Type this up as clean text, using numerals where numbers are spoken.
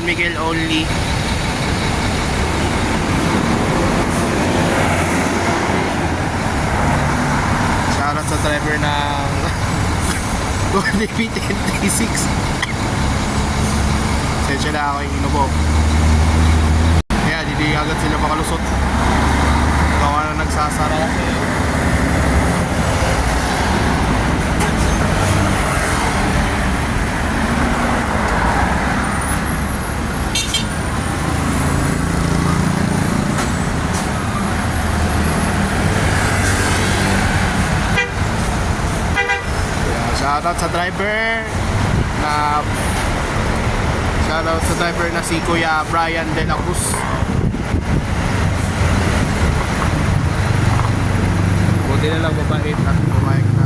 Miguel only. Shoutout sa driver ng Golden V1036. Sensya na ako yung inubo. Kaya hindi agad sila makalusot. Gawa na nagsasara kasi. Shoutout sa driver na si Kuya Brian De La Cruz. Buti na lang mabait at pumayag